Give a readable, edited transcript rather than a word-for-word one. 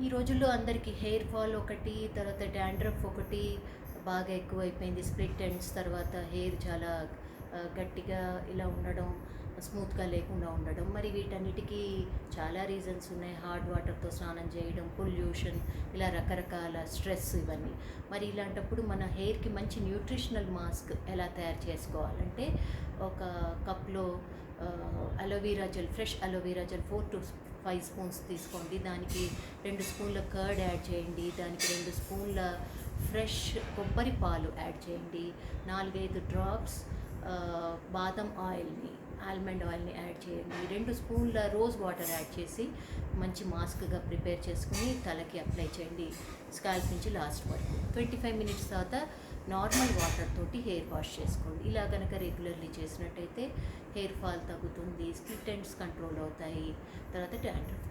ఈ రోజుల్లో అందరికీ హెయిర్ ఫాల్ ఒకటి, తర్వాత డాండ్రఫ్ ఒకటి బాగా ఎక్కువైపోయింది. స్ప్లిట్ ఎండ్స్, తర్వాత హెయిర్ చాలా గట్టిగా ఇలా ఉండడం, స్మూత్గా లేకుండా ఉండడం. మరి వీటన్నిటికీ చాలా రీజన్స్ ఉన్నాయి. హాట్ వాటర్తో స్నానం చేయడం, పొల్యూషన్, ఇలా రకరకాల స్ట్రెస్ ఇవన్నీ. మరి ఇలాంటప్పుడు మన హెయిర్కి మంచి న్యూట్రిషనల్ మాస్క్ ఎలా తయారు చేసుకోవాలంటే, ఒక కప్లో aloe vera gel, fresh aloe vera gel 4 to 5 spoons తీసుకోండి. దానికి 2 స్పూన్ల కర్డ్ యాడ్ చేయండి. దానికి 2 స్పూన్ల ఫ్రెష్ కొబ్బరి పాలు యాడ్ చేయండి. 4-5 డ్రాప్స్ బాదం ఆయిల్ని, ఆల్మండ్ ఆయిల్ని యాడ్ చేయండి. 2 స్పూన్ల రోజ్ వాటర్ యాడ్ చేసి మంచి మాస్క్గా ప్రిపేర్ చేసుకుని తలకి అప్లై చేయండి, స్కాల్ప్ నుంచి లాస్ట్ వరకు. 25 మినిట్స్ తర్వాత నార్మల్ వాటర్ తోటి హెయిర్ వాష్ చేసుకోండి. ఇలా కనుక రెగ్యులర్లీ చేసినట్టయితే హెయిర్ ఫాల్ తగ్గుతుంది, స్ప్లిట్ ఎండ్స్ కంట్రోల్ అవుతాయి, తర్వాత డాండ్రఫ్